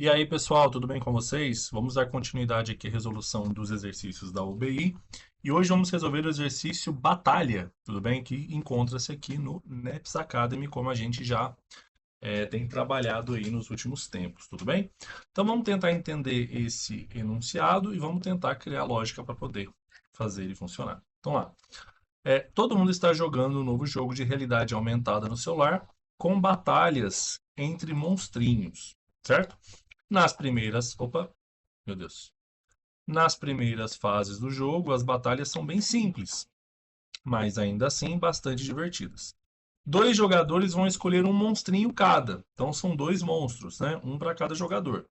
E aí, pessoal, tudo bem com vocês? Vamos dar continuidade aqui à resolução dos exercícios da UBI. E hoje vamos resolver o exercício Batalha, tudo bem? Que encontra-se aqui no NEPS Academy, como a gente já tem trabalhado aí nos últimos tempos, tudo bem? Então vamos tentar entender esse enunciado e vamos tentar criar lógica para poder fazer ele funcionar. Então lá. Todo mundo está jogando um novo jogo de realidade aumentada no celular com batalhas entre monstrinhos, certo? Nas primeiras. Opa, meu Deus. Nas primeiras fases do jogo, as batalhas são bem simples, mas ainda assim bastante divertidas. Dois jogadores vão escolher um monstrinho cada. Então são dois monstros, né? Um para cada jogador.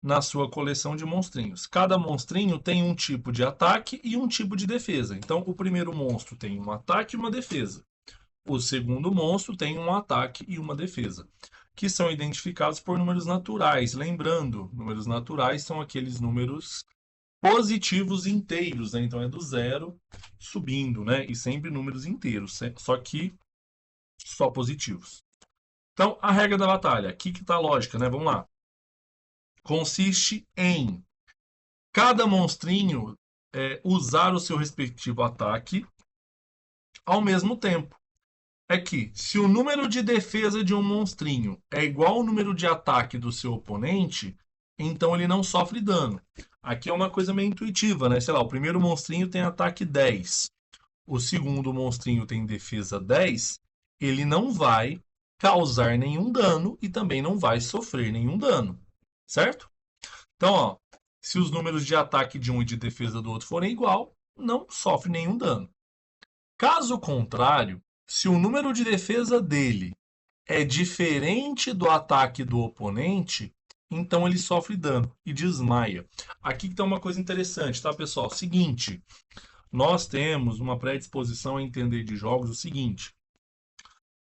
Na sua coleção de monstrinhos. Cada monstrinho tem um tipo de ataque e um tipo de defesa. Então o primeiro monstro tem um ataque e uma defesa. O segundo monstro tem um ataque e uma defesa, que são identificados por números naturais. Lembrando, números naturais são aqueles números positivos inteiros, né? Então é do zero subindo, né? E sempre números inteiros, só que só positivos. Então, a regra da batalha, aqui que está a lógica, né? Vamos lá. Consiste em cada monstrinho usar o seu respectivo ataque ao mesmo tempo. É que se o número de defesa de um monstrinho é igual ao número de ataque do seu oponente, então ele não sofre dano. Aqui é uma coisa meio intuitiva, né? Sei lá, o primeiro monstrinho tem ataque 10, o segundo monstrinho tem defesa 10, ele não vai causar nenhum dano e também não vai sofrer nenhum dano, certo? Então, ó, se os números de ataque de um e de defesa do outro forem igual, não sofre nenhum dano. Caso contrário, se o número de defesa dele é diferente do ataque do oponente, então ele sofre dano e desmaia. Aqui que está uma coisa interessante, tá, pessoal? Seguinte, nós temos uma predisposição a entender de jogos o seguinte: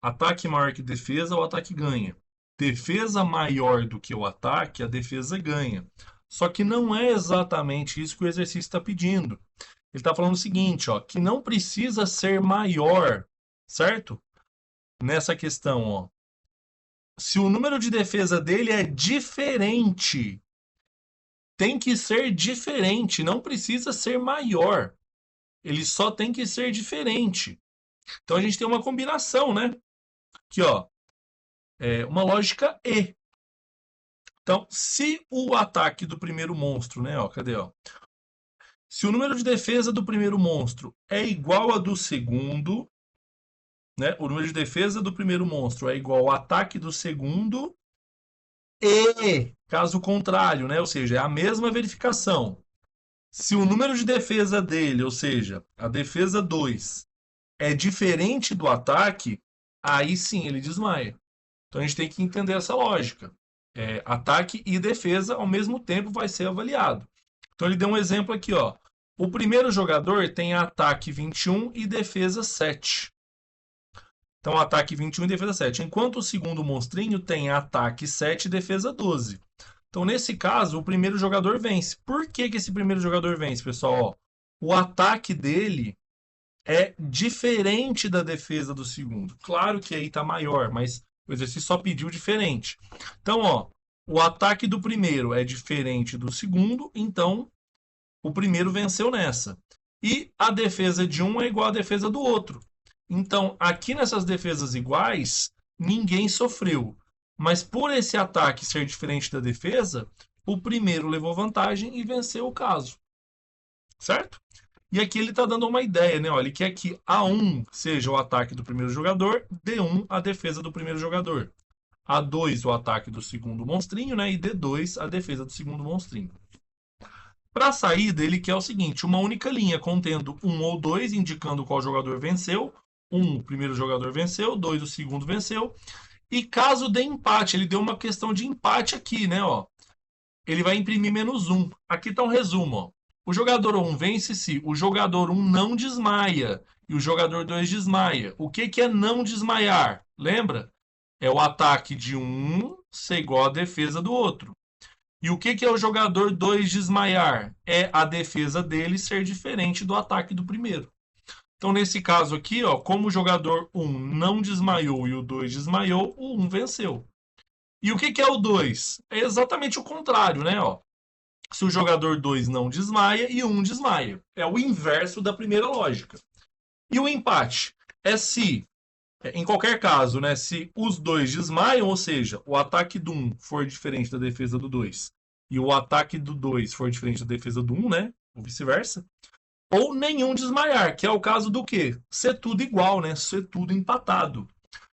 ataque maior que defesa, o ataque ganha. Defesa maior do que o ataque, a defesa ganha. Só que não é exatamente isso que o exercício está pedindo. Ele está falando o seguinte, ó, que não precisa ser maior, certo? Nessa questão, ó. Se o número de defesa dele é diferente, tem que ser diferente, não precisa ser maior. Ele só tem que ser diferente. Então a gente tem uma combinação, né? Aqui, ó, uma lógica E. Então, se o ataque do primeiro monstro, né, ó, cadê, ó? Se o número de defesa do primeiro monstro é igual a do segundo, né? O número de defesa do primeiro monstro é igual ao ataque do segundo e, caso contrário, né? Ou seja, é a mesma verificação. Se o número de defesa dele, ou seja, a defesa 2, é diferente do ataque, aí sim ele desmaia. Então a gente tem que entender essa lógica. Ataque e defesa ao mesmo tempo vai ser avaliado. Então ele deu um exemplo aqui, ó. O primeiro jogador tem ataque 21 e defesa 7. Então, ataque 21 e defesa 7. Enquanto o segundo monstrinho tem ataque 7 e defesa 12. Então, nesse caso, o primeiro jogador vence. Por que, que esse primeiro jogador vence, pessoal? Ó, o ataque dele é diferente da defesa do segundo. Claro que aí está maior, mas o exercício só pediu diferente. Então, ó, o ataque do primeiro é diferente do segundo, então o primeiro venceu nessa. E a defesa de um é igual à defesa do outro. Então, aqui nessas defesas iguais, ninguém sofreu. Mas por esse ataque ser diferente da defesa, o primeiro levou vantagem e venceu o caso. Certo? E aqui ele está dando uma ideia, né? Olha, ele quer que A1 seja o ataque do primeiro jogador, D1 a defesa do primeiro jogador. A2 o ataque do segundo monstrinho, né? E D2 a defesa do segundo monstrinho. Para a saída, ele quer o seguinte: uma única linha contendo um ou dois, indicando qual jogador venceu. Um, o primeiro jogador venceu, dois, o segundo venceu. E caso dê empate, ele deu uma questão de empate aqui, né? Ó, ele vai imprimir menos um. Aqui está um resumo. Ó. O jogador 1 vence se o jogador 1 não desmaia e o jogador 2 desmaia. O que, que é não desmaiar? Lembra? É o ataque de um ser igual à defesa do outro. E o que, que é o jogador 2 desmaiar? É a defesa dele ser diferente do ataque do primeiro. Então, nesse caso aqui, ó, como o jogador 1 não desmaiou e o 2 desmaiou, o 1 venceu. E o que que é o 2? É exatamente o contrário, né? Ó, se o jogador 2 não desmaia e um desmaia. É o inverso da primeira lógica. E o empate é se, em qualquer caso, né, se os dois desmaiam, ou seja, o ataque do 1 for diferente da defesa do 2 e o ataque do 2 for diferente da defesa do 1, né, ou vice-versa, ou nenhum desmaiar, que é o caso do quê? Ser tudo igual, né, ser tudo empatado.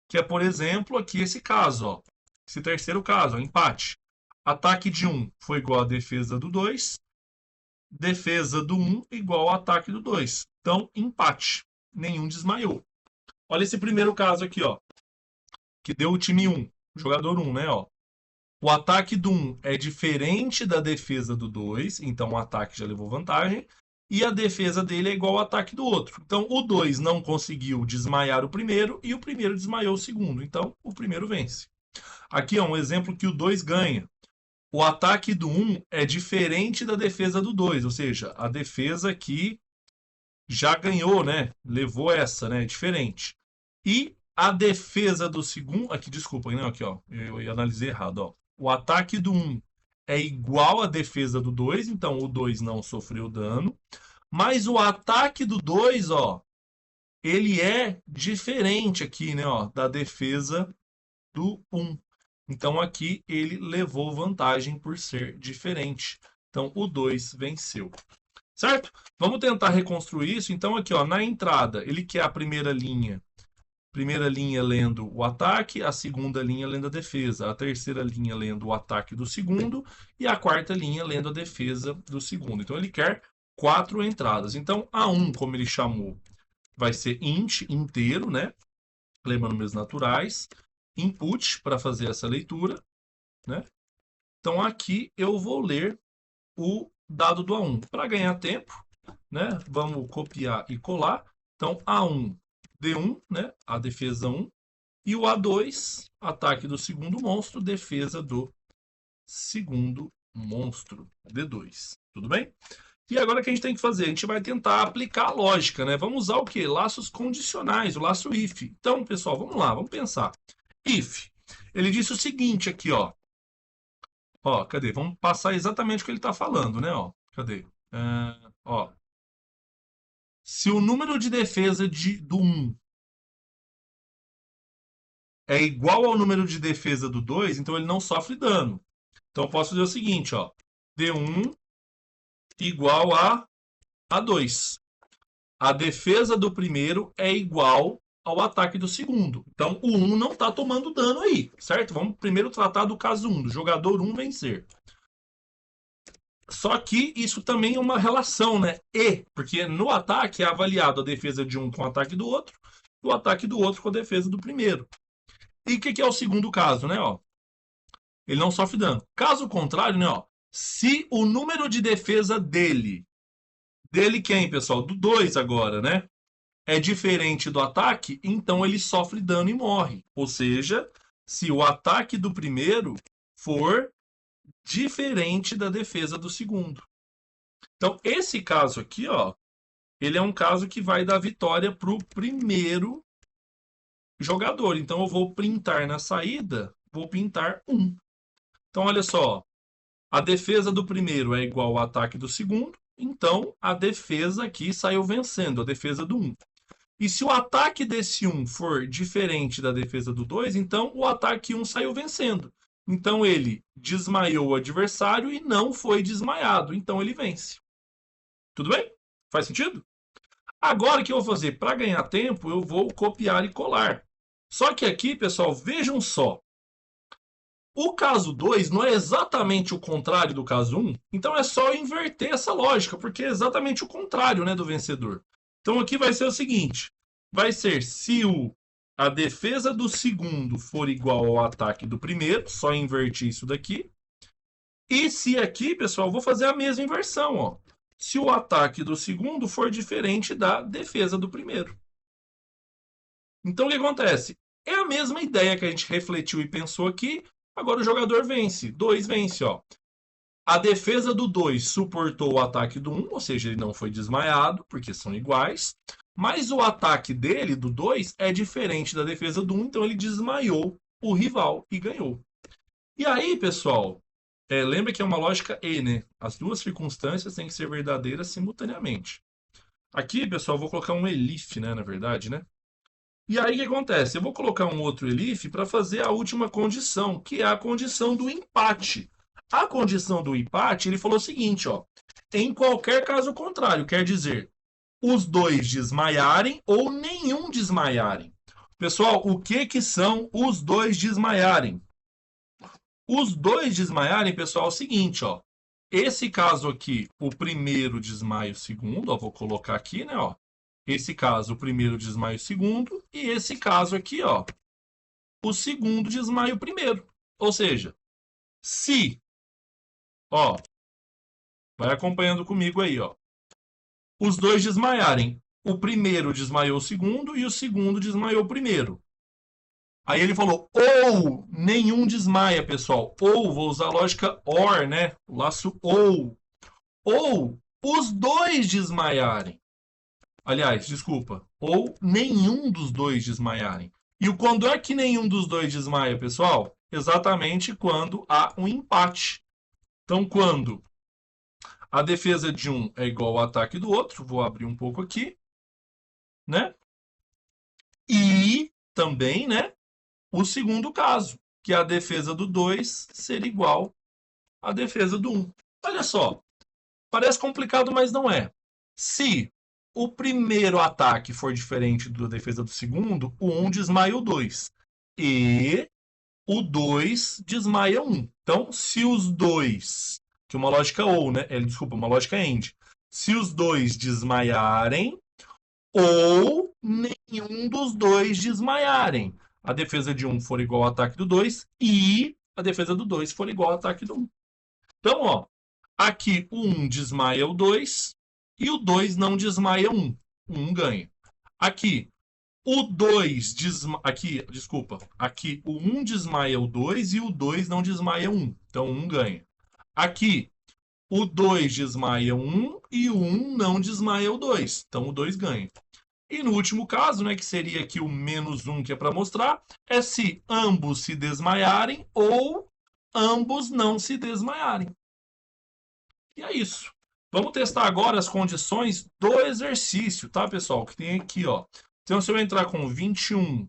Que é, por exemplo, aqui esse caso, ó, esse terceiro caso, ó, empate. Ataque de 1 foi igual à defesa do 2, defesa do 1 igual ao ataque do 2. Então, empate. Nenhum desmaiou. Olha esse primeiro caso aqui, ó, que deu o time 1, jogador 1, né, ó. O ataque do 1 é diferente da defesa do 2, então o ataque já levou vantagem, e a defesa dele é igual ao ataque do outro. Então o 2 não conseguiu desmaiar o primeiro e o primeiro desmaiou o segundo, então o primeiro vence. Aqui é um exemplo que o 2 ganha. O ataque do 1 é diferente da defesa do 2, ou seja, a defesa que já ganhou, né? Levou essa, né? Diferente. E a defesa do segundo. Aqui, desculpa, não, aqui, ó. Eu analisei errado, ó. O ataque do 1 é igual à defesa do 2, então o 2 não sofreu dano. Mas o ataque do 2, ó, ele é diferente aqui, né, ó, da defesa do 1. Então aqui ele levou vantagem por ser diferente. Então o 2 venceu. Certo? Vamos tentar reconstruir isso. Então aqui, ó, na entrada, ele quer a primeira linha lendo o ataque, a segunda linha lendo a defesa, a terceira linha lendo o ataque do segundo e a quarta linha lendo a defesa do segundo. Então ele quer 4 entradas. Então A1, como ele chamou, vai ser int, inteiro, né? Lembra números naturais. Input, para fazer essa leitura, né? Então aqui eu vou ler o dado do A1. Para ganhar tempo, né? Vamos copiar e colar. Então A1, D1, né? A defesa 1. E o A2, ataque do segundo monstro, defesa do segundo monstro, D2. Tudo bem? E agora o que a gente tem que fazer? A gente vai tentar aplicar a lógica, né? Vamos usar o quê? Laços condicionais, o laço if. Então, pessoal, vamos lá, vamos pensar. If. Ele disse o seguinte aqui, ó. Ó, cadê? Vamos passar exatamente o que ele está falando, né? Ó, cadê? Ó. Se o número de defesa do 1 é igual ao número de defesa do 2, então ele não sofre dano. Então eu posso fazer o seguinte, ó. D1 igual a 2. A defesa do primeiro é igual ao ataque do segundo. Então o 1 não está tomando dano aí, certo? Vamos primeiro tratar do caso 1, do jogador 1 vencer. Só que isso também é uma relação, né? Porque no ataque é avaliado a defesa de um com o ataque do outro, e o ataque do outro com a defesa do primeiro. E o que é o segundo caso, né? Ó, ele não sofre dano. Caso contrário, né? Ó, se o número de defesa dele quem, pessoal? Do 2 agora, né? É diferente do ataque, então ele sofre dano e morre. Ou seja, se o ataque do primeiro for diferente da defesa do segundo. Então, esse caso aqui, ó, ele é um caso que vai dar vitória para o primeiro jogador. Então, eu vou printar na saída, vou pintar 1. Então, olha só, a defesa do primeiro é igual ao ataque do segundo, então a defesa aqui saiu vencendo, a defesa do 1. E se o ataque desse 1 for diferente da defesa do 2, então o ataque 1 saiu vencendo. Então ele desmaiou o adversário e não foi desmaiado, então ele vence. Tudo bem? Faz sentido? Agora o que eu vou fazer? Para ganhar tempo, eu vou copiar e colar. Só que aqui, pessoal, vejam só. O caso 2 não é exatamente o contrário do caso 1, então é só inverter essa lógica, porque é exatamente o contrário, né, do vencedor. Então aqui vai ser o seguinte, vai ser se a defesa do segundo for igual ao ataque do primeiro, só invertir isso daqui. E se aqui, pessoal, vou fazer a mesma inversão, ó. Se o ataque do segundo for diferente da defesa do primeiro. Então o que acontece? É a mesma ideia que a gente refletiu e pensou aqui. Agora o jogador vence. 2 vence, ó. A defesa do 2 suportou o ataque do 1, ou seja, ele não foi desmaiado, porque são iguais. Mas o ataque dele, do 2, é diferente da defesa do 1, então ele desmaiou o rival e ganhou. E aí, pessoal, lembra que é uma lógica E, né? As duas circunstâncias têm que ser verdadeiras simultaneamente. Aqui, pessoal, eu vou colocar um elif, né, na verdade, né? E aí o que acontece? Eu vou colocar um outro elif para fazer a última condição, que é a condição do empate. A condição do empate, ele falou o seguinte, ó. Em qualquer caso contrário, quer dizer, os dois desmaiarem ou nenhum desmaiarem. Pessoal, o que que são os dois desmaiarem? Os dois desmaiarem, pessoal, é o seguinte, ó. Esse caso aqui, o primeiro desmaia o segundo, ó, vou colocar aqui, né, ó. Esse caso, o primeiro desmaia o segundo, e esse caso aqui, ó, o segundo desmaia o primeiro. Ou seja, se, ó, vai acompanhando comigo aí, ó. Os dois desmaiarem, o primeiro desmaiou o segundo e o segundo desmaiou o primeiro. Aí ele falou, ou nenhum desmaia, pessoal. Ou, vou usar a lógica OR, né? O laço ou. Ou os dois desmaiarem. Aliás, desculpa. Ou nenhum dos dois desmaiarem. E quando é que nenhum dos dois desmaia, pessoal? Exatamente quando há um empate. Então, quando a defesa de um é igual ao ataque do outro, vou abrir um pouco aqui, né? E também, né? O segundo caso, que é a defesa do 2 ser igual à defesa do 1. Olha só, parece complicado, mas não é. Se o primeiro ataque for diferente da defesa do segundo, o 1 desmaia o 2. E o 2 desmaia o 1. Então, se os dois, que é uma lógica ou, né? Desculpa, uma lógica end. Se os dois desmaiarem, ou nenhum dos dois desmaiarem. A defesa de um for igual ao ataque do 2 e a defesa do 2 for igual ao ataque do 1. Então, ó, aqui o 1 desmaia o 2 e o 2 não desmaia o 1. O 1 ganha. Aqui, o 2 desmaia. Aqui, desculpa. Aqui, o 1 desmaia o 2 e o 2 não desmaia o 1. Então, o 1 ganha. Aqui, o 2 desmaia o 1 e o 1 não desmaia o 2. Então, o 2 ganha. E no último caso, né, que seria aqui o menos 1 que é para mostrar, é se ambos se desmaiarem ou ambos não se desmaiarem. E é isso. Vamos testar agora as condições do exercício, tá, pessoal? Que tem aqui, ó. Então, se eu entrar com 21,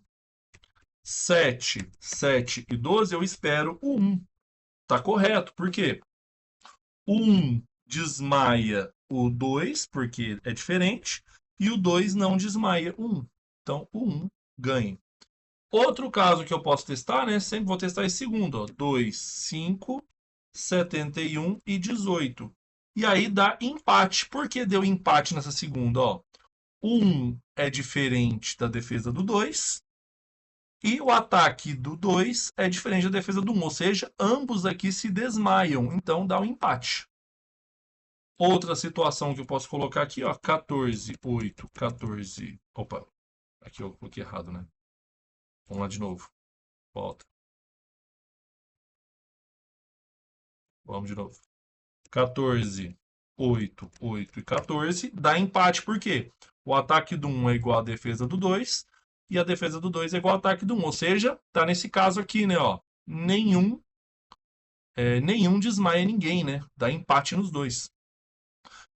7, 7 e 12, eu espero o 1. Tá correto. Por quê? O 1 desmaia o 2, porque é diferente, e o 2 não desmaia o 1. Então, o 1 ganha. Outro caso que eu posso testar, né? Sempre vou testar esse segundo, ó. 2, 5, 71 e 18. E aí dá empate. Por que deu empate nessa segunda, ó? O 1 é diferente da defesa do 2 e o ataque do 2 é diferente da defesa do 1. Ou seja, ambos aqui se desmaiam. Então dá um empate. Outra situação que eu posso colocar aqui, ó, 14, 8, 14. Opa, aqui eu coloquei errado, né? Vamos lá de novo. Volta. Vamos de novo. 14, 8, 8 e 14 dá empate. Por quê? O ataque do 1 é igual à defesa do 2 e a defesa do 2 é igual ao ataque do 1. Ou seja, tá nesse caso aqui, né, ó, nenhum desmaia ninguém, né? Dá empate nos dois.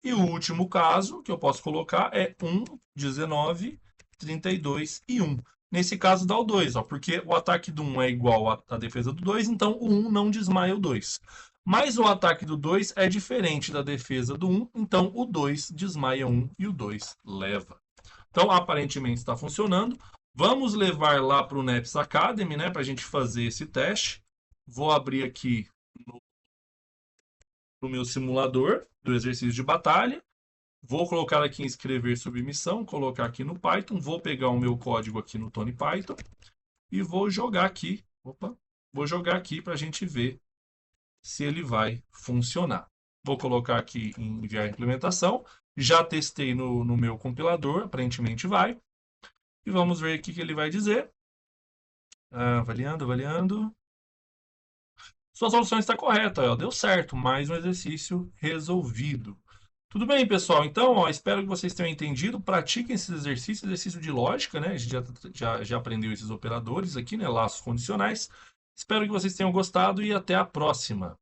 E o último caso que eu posso colocar é 1, 19, 32 e 1. Nesse caso dá o 2, ó, porque o ataque do 1 é igual à defesa do 2, então o 1 não desmaia o 2. Mas o ataque do 2 é diferente da defesa do 1, então o 2 desmaia 1 e o 2 leva. Então, aparentemente está funcionando. Vamos levar lá para o NEPS Academy, né, para a gente fazer esse teste. Vou abrir aqui no meu simulador do exercício de batalha. Vou colocar aqui em escrever submissão, colocar aqui no Python, vou pegar o meu código aqui no Tony Python e vou jogar aqui. Opa, vou jogar aqui para a gente ver se ele vai funcionar. Vou colocar aqui em enviar implementação. Já testei no meu compilador, aparentemente vai. E vamos ver o que ele vai dizer. Avaliando, avaliando. Sua solução está correta, ó, deu certo, mais um exercício resolvido. Tudo bem, pessoal? Então, ó, espero que vocês tenham entendido. Pratiquem esses exercícios, exercício de lógica, né? A gente já aprendeu esses operadores aqui, né? Laços condicionais. Espero que vocês tenham gostado e até a próxima.